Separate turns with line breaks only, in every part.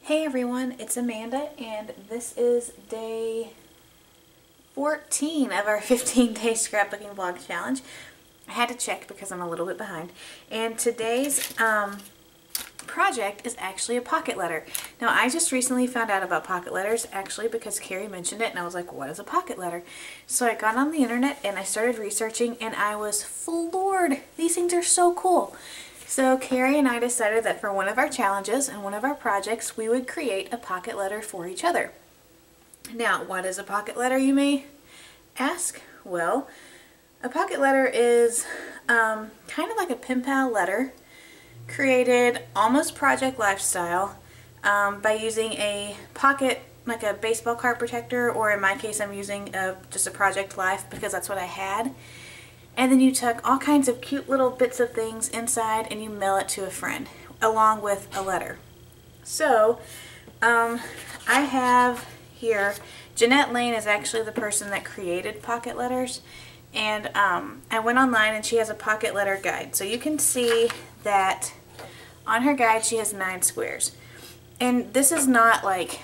Hey everyone, it's Amanda and this is day 14 of our 15-day scrapbooking vlog challenge. I had to check because I'm a little bit behind. And today's project is actually a pocket letter. Now I just recently found out about pocket letters actually because Carrie mentioned it and I was like, what is a pocket letter? So I got on the internet and I started researching and I was floored. These things are so cool. So Carrie and I decided that for one of our challenges and one of our projects, we would create a pocket letter for each other. Now, what is a pocket letter, you may ask? Well, a pocket letter is kind of like a pen pal letter created almost project lifestyle by using a pocket, like a baseball card protector, or in my case I'm using just a Project Life because that's what I had. And then you tuck all kinds of cute little bits of things inside and you mail it to a friend along with a letter. So I have here, Jeanette Lane is actually the person that created pocket letters, and I went online and she has a pocket letter guide. So you can see that on her guide she has 9 squares. And this is not like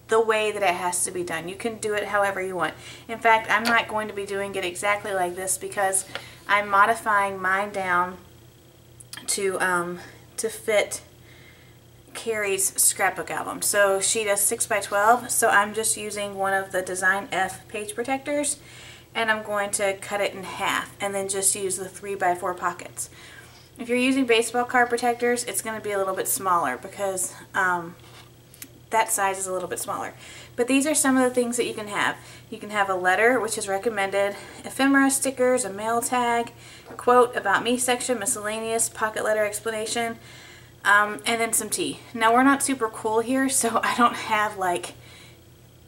the way that it has to be done. You can do it however you want. In fact, I'm not going to be doing it exactly like this because I'm modifying mine down to fit Carrie's scrapbook album. So she does 6x12, so I'm just using one of the Design F page protectors and I'm going to cut it in half and then just use the 3x4 pockets. If you're using baseball card protectors, it's going to be a little bit smaller because that size is a little bit smaller. But these are some of the things that you can have. You can have a letter, which is recommended, ephemera, stickers, a mail tag, a quote, about me section, miscellaneous, pocket letter explanation, and then some tea. Now we're not super cool here, so I don't have like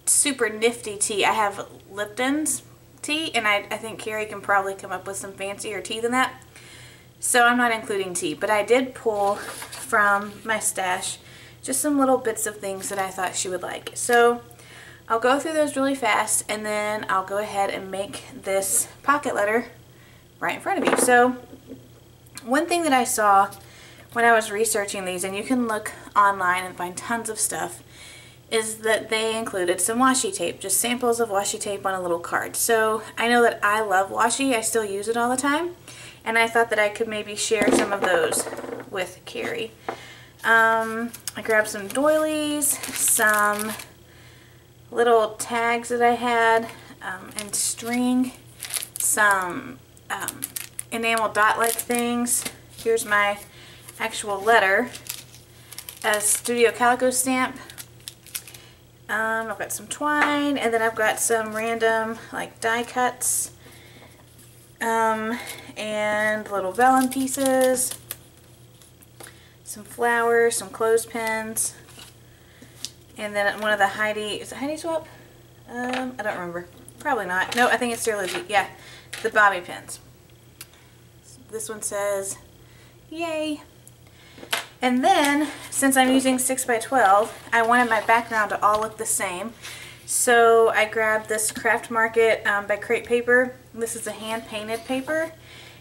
super nifty tea. I have Lipton's tea, and I think Carrie can probably come up with some fancier tea than that. So I'm not including tea, but I did pull from my stash just some little bits of things that I thought she would like. So I'll go through those really fast and then I'll go ahead and make this pocket letter right in front of you. So one thing that I saw when I was researching these, and you can look online and find tons of stuff, is that they included some washi tape, just samples of washi tape on a little card. So I know that I love washi, I still use it all the time, and I thought that I could maybe share some of those with Carrie. I grabbed some doilies, some little tags that I had, and string, some enamel dot-like things. Here's my actual letter, a Studio Calico stamp. I've got some twine, and then I've got some random like die cuts, and little vellum pieces, some flowers, some clothespins, and then one of the Heidi, is it Heidi Swap? I don't remember. Probably not. No, I think it's Dear Lizzie. Yeah, the bobby pins. This one says, yay. And then, since I'm using 6x12, I wanted my background to all look the same. So I grabbed this Craft Market by Crate Paper. This is a hand-painted paper.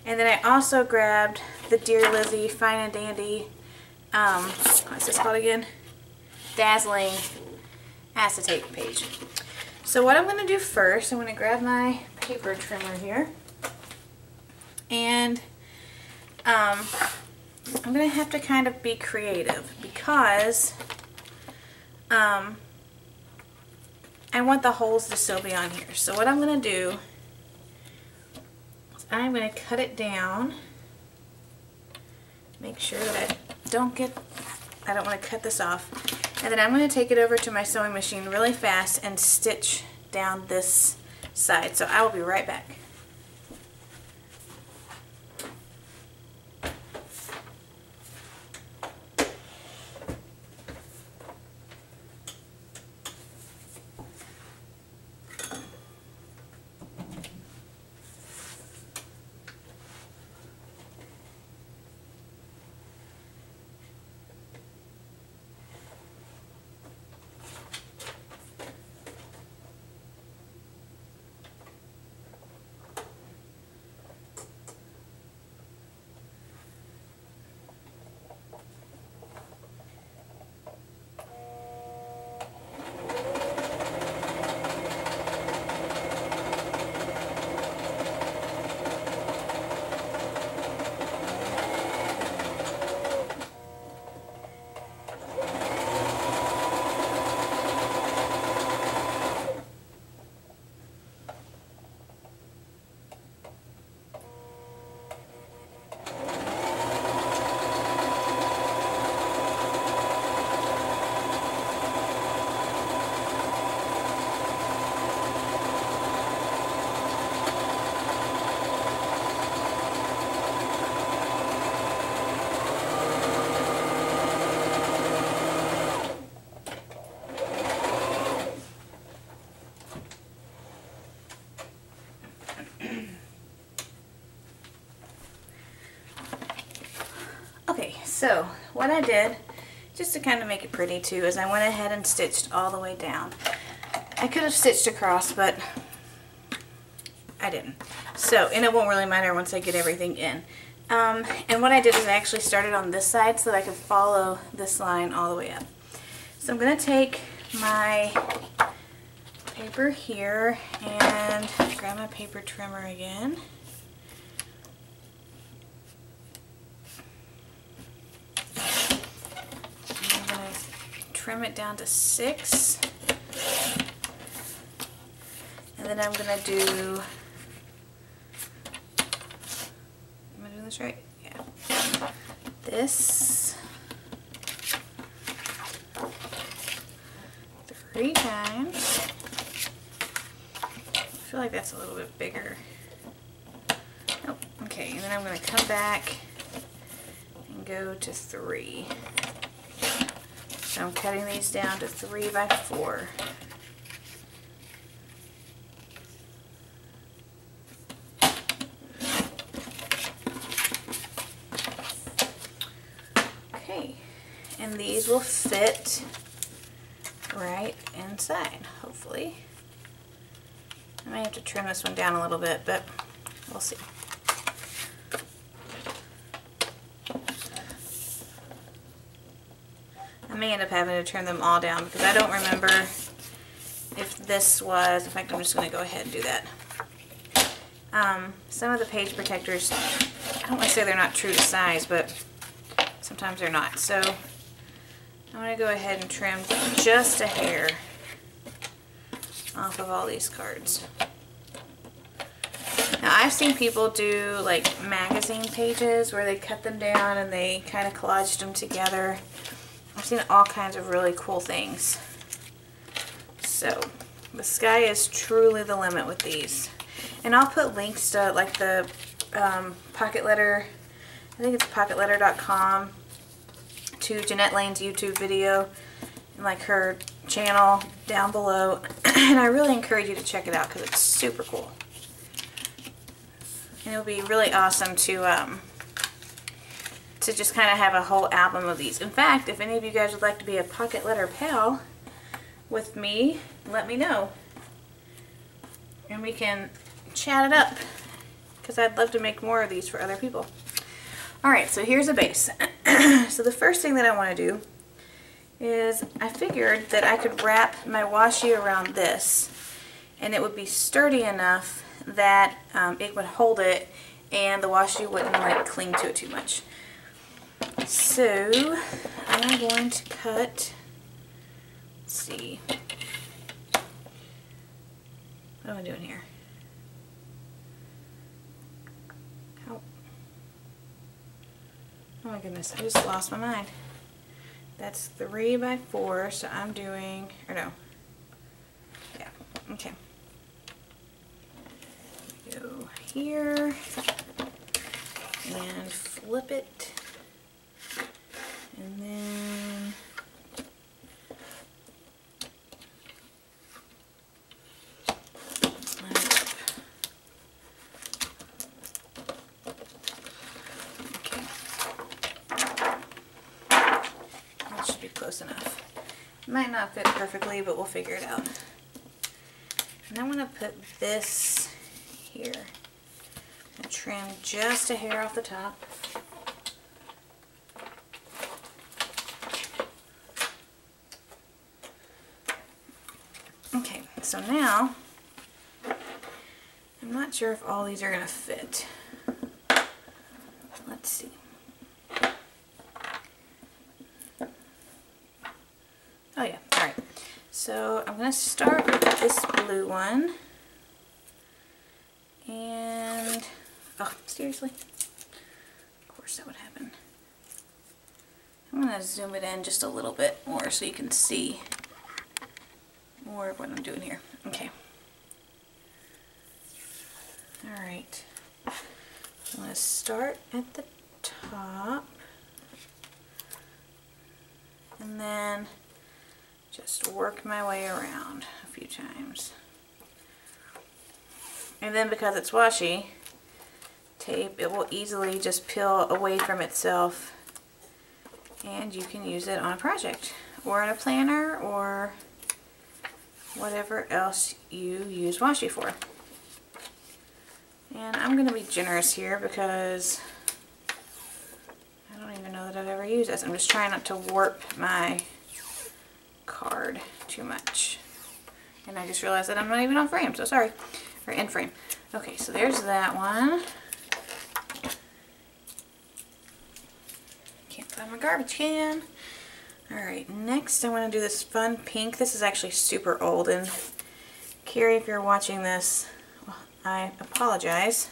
And then I also grabbed the Dear Lizzie Fine and Dandy, what's this called again? Dazzling acetate page. So what I'm going to do first, I'm going to grab my paper trimmer here, and I'm going to have to kind of be creative because I want the holes to still be on here. So what I'm going to do is I'm going to cut it down, make sure that I don't want to cut this off, and then I'm going to take it over to my sewing machine really fast and stitch down this side. So I will be right back. So what I did, just to kind of make it pretty too, is I went ahead and stitched all the way down. I could have stitched across, but I didn't. So, and it won't really matter once I get everything in. And what I did is I actually started on this side so that I could follow this line all the way up. So I'm going to take my paper here and grab my paper trimmer again. I'm going to trim it down to 6. And then I'm going to do, am I doing this right? Yeah. This 3 times. I feel like that's a little bit bigger. Nope. Okay, and then I'm going to come back and go to 3. So I'm cutting these down to 3 by 4. Okay, and these will fit right inside, hopefully. I might have to trim this one down a little bit, but we'll see. I may end up having to trim them all down because I don't remember if this was, in fact I'm just going to go ahead and do that. Some of the page protectors, I don't want to say they're not true to size, but sometimes they're not. So I'm going to go ahead and trim just a hair off of all these cards. Now I've seen people do like magazine pages where they cut them down and they kind of collaged them together. I've seen all kinds of really cool things. So the sky is truly the limit with these. And I'll put links to like the Pocket Letter, I think it's pocketletter.com, to Jeanette Lane's YouTube video and like her channel down below. And I really encourage you to check it out because it's super cool. And it would be really awesome to just kind of have a whole album of these. In fact, if any of you guys would like to be a Pocket Letter pal with me, let me know. And we can chat it up because I'd love to make more of these for other people. Alright, so here's a base. So the first thing that I want to do is I figured that I could wrap my washi around this and it would be sturdy enough that it would hold it and the washi wouldn't like cling to it too much. So I'm going to cut, let's see, what am I doing here? Oh my goodness, I just lost my mind. That's 3 by 4, so I'm doing, or no, yeah, okay. Go here and flip it, and then close enough. It might not fit perfectly, but we'll figure it out. And I'm going to put this here and trim just a hair off the top. Okay, so now I'm not sure if all these are going to fit. Let's see. Oh yeah, alright. So I'm going to start with this blue one. And, oh, seriously? Of course that would happen. I'm going to zoom it in just a little bit more so you can see more of what I'm doing here. Okay. Alright. I'm going to start at the top. And then just work my way around a few times. And then because it's washi tape, it will easily just peel away from itself and you can use it on a project or in a planner or whatever else you use washi for. And I'm going to be generous here because I don't even know that I've ever used this. I'm just trying not to warp my card too much. And I just realized that I'm not even on frame, so sorry. Or in frame. Okay, so there's that one. Can't find my garbage can. Alright, next I want to do this fun pink. This is actually super old, and Carrie, if you're watching this, well, I apologize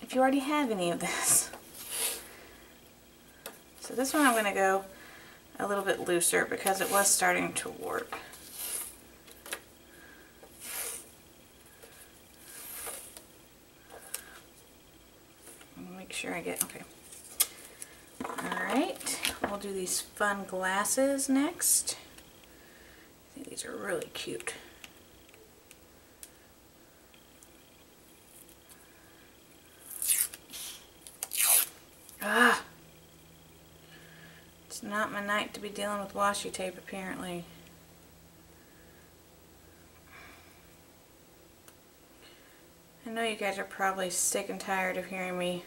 if you already have any of this. So this one I'm going to go a little bit looser because it was starting to warp. Make sure I get, okay. Alright, we'll do these fun glasses next. I think these are really cute. Ah! It's not my night to be dealing with washi tape, apparently. I know you guys are probably sick and tired of hearing me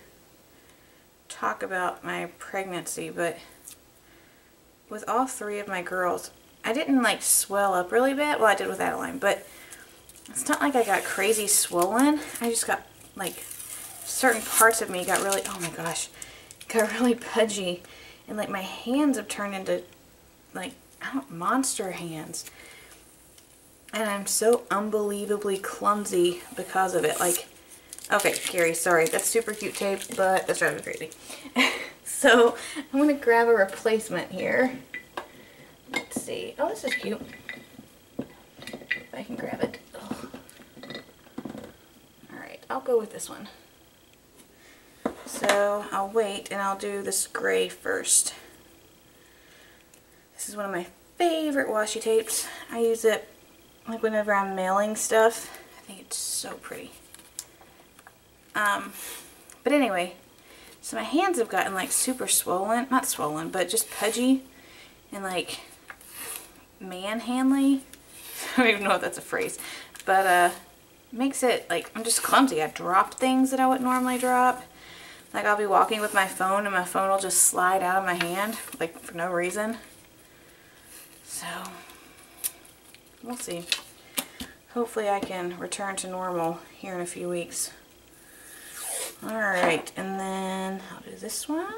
talk about my pregnancy, but with all three of my girls, I didn't like swell up really bad. Well, I did with Adeline, but it's not like I got crazy swollen. I just got like certain parts of me got really, oh my gosh, got really pudgy, and like my hands have turned into like, I don't, monster hands. And I'm so unbelievably clumsy because of it. Like, okay, Carrie, sorry, that's super cute tape, but that's driving me crazy. So I'm going to grab a replacement here. Let's see. Oh, this is cute. If I can grab it. Oh. Alright, I'll go with this one. So I'll wait and I'll do this gray first. This is one of my favorite washi tapes. I use it like whenever I'm mailing stuff. I think it's so pretty. But anyway, so my hands have gotten like super swollen, not swollen, but just pudgy and like manhandly. I don't even know if that's a phrase, but makes it like I'm just clumsy. I dropped things that I wouldn't normally drop. Like I'll be walking with my phone and my phone will just slide out of my hand like for no reason. So we'll see. Hopefully I can return to normal here in a few weeks. Alright, and then I'll do this one,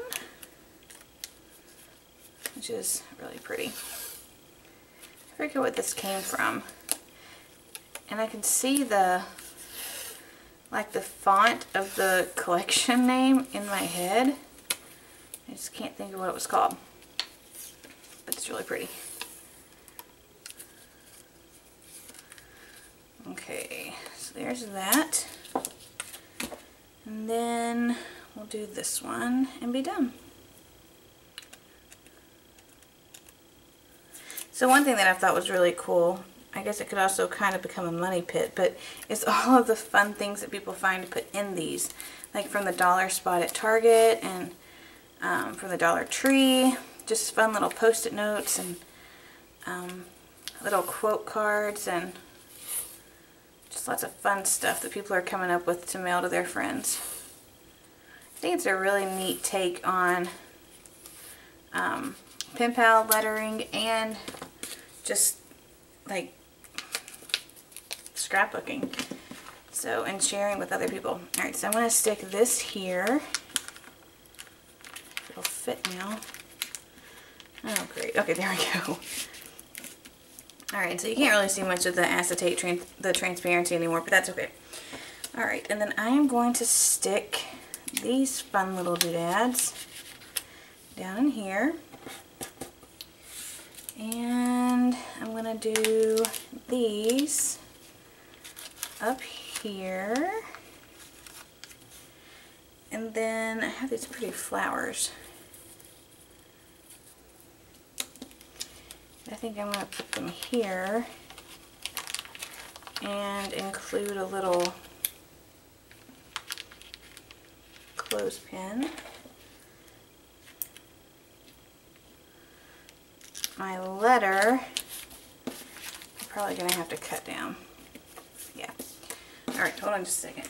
which is really pretty. I forget what this came from. And I can see the, like the font of the collection name in my head. I just can't think of what it was called. But it's really pretty. Okay, so there's that. And then we'll do this one and be done. So one thing that I thought was really cool, I guess it could also kind of become a money pit, but it's all of the fun things that people find to put in these. Like from the dollar spot at Target and from the Dollar Tree. Just fun little post-it notes and little quote cards and just lots of fun stuff that people are coming up with to mail to their friends. I think it's a really neat take on pen pal lettering and just like scrapbooking. So, and sharing with other people. Alright, so I'm going to stick this here. It'll fit now. Oh, great. Okay, there we go. Alright, so you can't really see much of the acetate, the transparency anymore, but that's okay. Alright, and then I am going to stick these fun little doodads down in here. And I'm going to do these up here. And then I have these pretty flowers. I think I'm going to put them here and include a little clothespin. my letter, I'm probably going to have to cut down. Yeah. Alright, hold on just a second.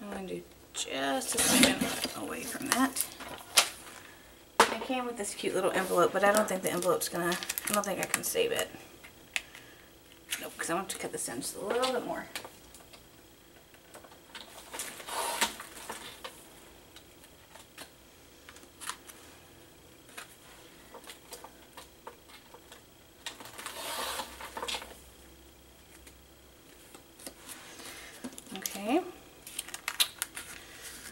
I'm going to do just a second away from that. I came with this cute little envelope, but I don't think the envelope's gonna, I don't think I can save it. Nope, because I want to cut this down just a little bit more. Okay.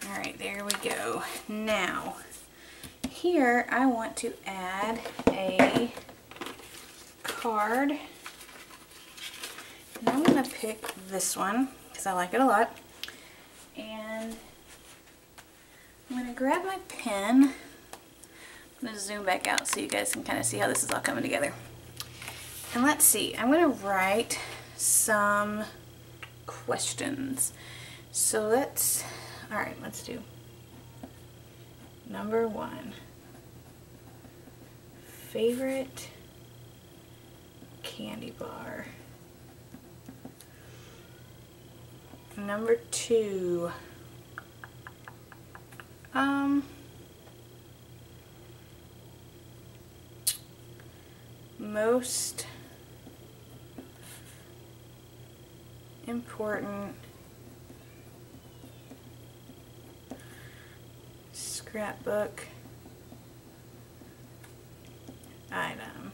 Alright, there we go. Now, here I want to add a card. And I'm going to pick this one because I like it a lot. And I'm going to grab my pen. I'm going to zoom back out so you guys can kind of see how this is all coming together. And let's see, I'm going to write some questions. So let's do number 1. Favorite candy bar. Number 2. Most important scrapbook item.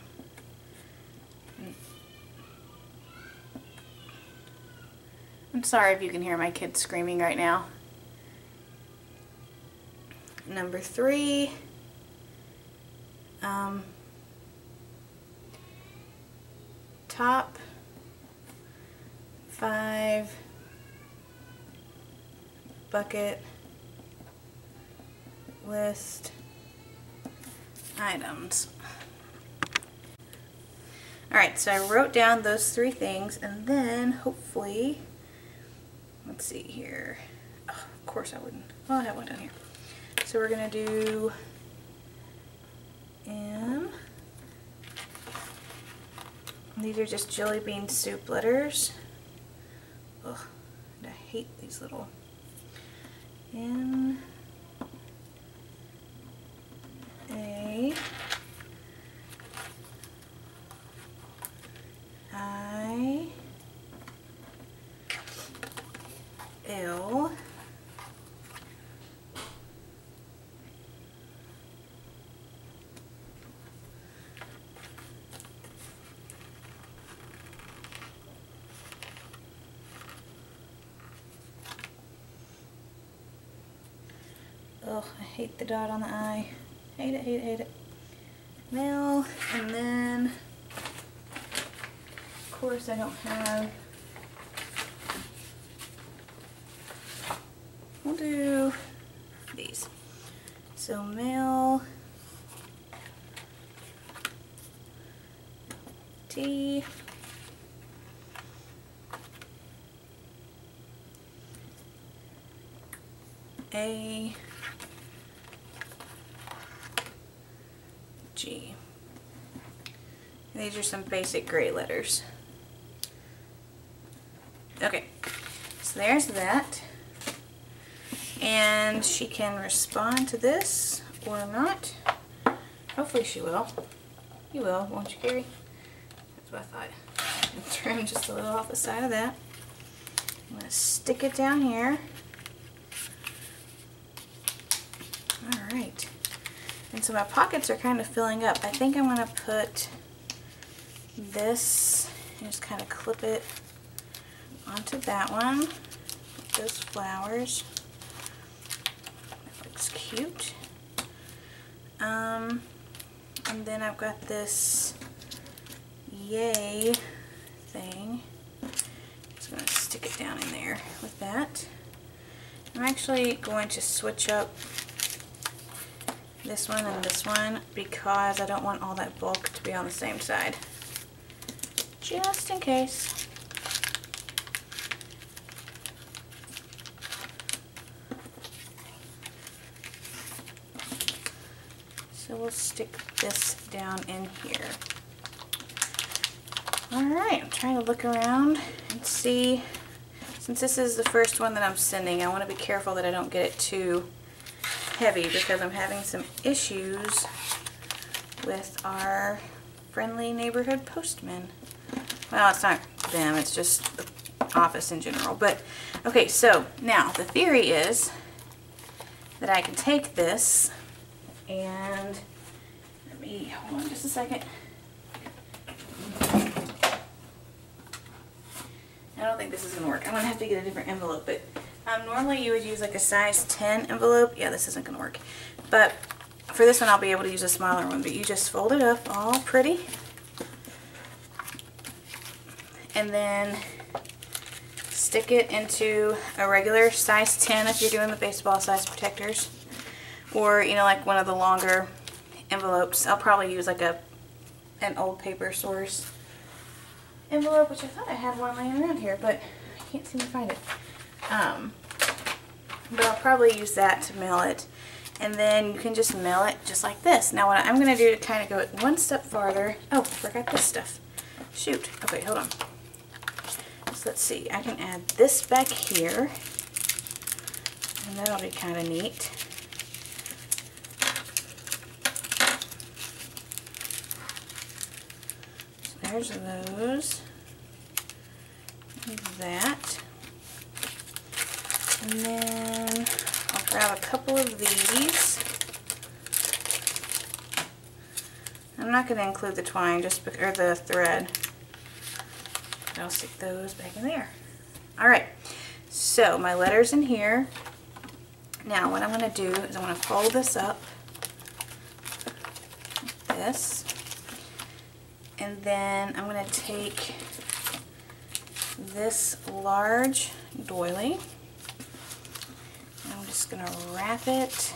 I'm sorry if you can hear my kids screaming right now. Number 3, top 5 bucket list items. Alright, so I wrote down those 3 things, and then hopefully, let's see here. Oh, of course I wouldn't. Oh, I have one down here. So we're going to do M. These are just jelly bean soup letters. Ugh, I hate these little. N. A. I. L. Ugh, I hate the dot on the I. Hate it, hate it, hate it. Well, and then, of course, I don't have. We'll do these. So, mail, T, A, G. And these are some basic gray letters. Okay, so there's that. And she can respond to this or not. Hopefully she will. You will, won't you, Carrie? That's what I thought. And trim just a little off the side of that. I'm going to stick it down here. Alright. And so my pockets are kind of filling up. I think I'm going to put this and just kind of clip it onto that one. Those flowers. That looks cute. And then I've got this yay thing. Just going to stick it down in there with that. I'm actually going to switch up this one and this one because I don't want all that bulk to be on the same side. just in case. So we'll stick this down in here. Alright, I'm trying to look around and see, since this is the first one that I'm sending, I want to be careful that I don't get it too heavy because I'm having some issues with our friendly neighborhood postman. Well, it's not them, it's just the office in general. But, okay, so now the theory is that I can take this and, let me, hold on just a second. I don't think this is going to work. I'm going to have to get a different envelope, but normally you would use like a size 10 envelope. Yeah, this isn't going to work. But for this one, I'll be able to use a smaller one, but you just fold it up all pretty. And then stick it into a regular size 10 if you're doing the baseball size protectors. Or, you know, like one of the longer envelopes. I'll probably use like an old paper source envelope, which I thought I had one laying around here, but I can't seem to find it. But I'll probably use that to mail it. And then you can just mail it just like this. Now what I'm going to do to kind of go one step farther, oh, I forgot this stuff. Shoot. Okay, hold on. So let's see, I can add this back here, and that'll be kind of neat. So there's those, and that, and then I'll grab a couple of these. I'm not going to include the twine, just or the thread. I'll stick those back in there. Alright, so my letter's in here. Now what I'm going to do is I'm going to fold this up like this, and then I'm going to take this large doily, and I'm just going to wrap it.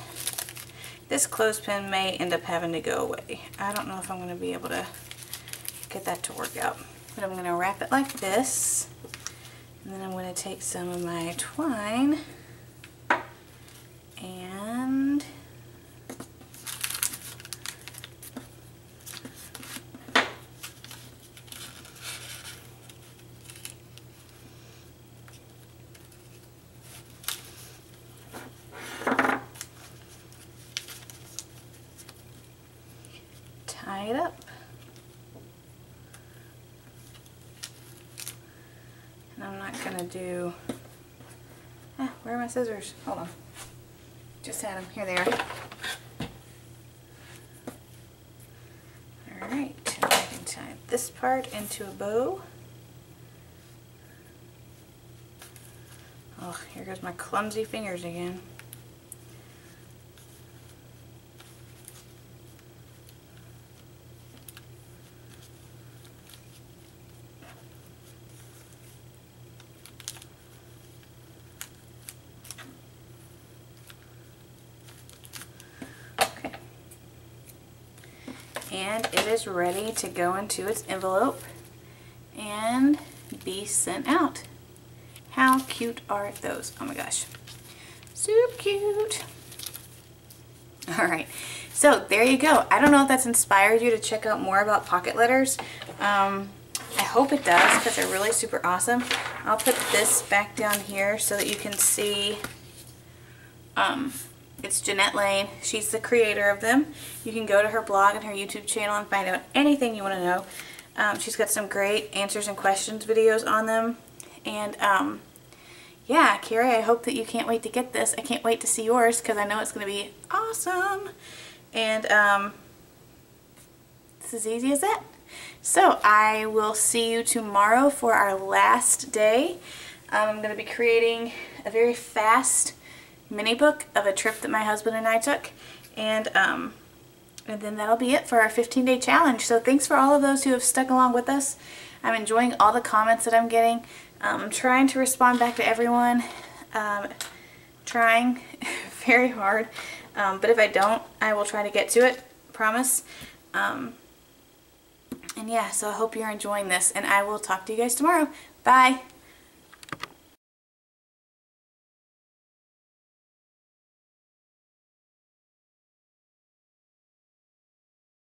This clothespin may end up having to go away. I don't know if I'm going to be able to get that to work out. But I'm going to wrap it like this, and then I'm going to take some of my twine and tie it up. I'm not going to do, where are my scissors? Hold on. Just had them. Here they are. Alright, I can tie this part into a bow. Oh, here goes my clumsy fingers again. And it is ready to go into its envelope and be sent out. How cute are those? Oh my gosh. Super cute. Alright, so there you go. I don't know if that's inspired you to check out more about pocket letters. I hope it does because they're really super awesome. I'll put this back down here so that you can see it's Jeanette Lane. She's the creator of them. You can go to her blog and her YouTube channel and find out anything you want to know. She's got some great answers and questions videos on them. And yeah, Carrie, I hope that you can't wait to get this. I can't wait to see yours because I know it's going to be awesome. And it's as easy as that. So I will see you tomorrow for our last day. I'm going to be creating a very fast mini book of a trip that my husband and I took, and then that'll be it for our 15-day challenge. So thanks for all of those who have stuck along with us. I'm enjoying all the comments that I'm getting. I'm trying to respond back to everyone, trying very hard, but if I don't, I will try to get to it, promise. And yeah, so I hope you're enjoying this, and I will talk to you guys tomorrow. Bye!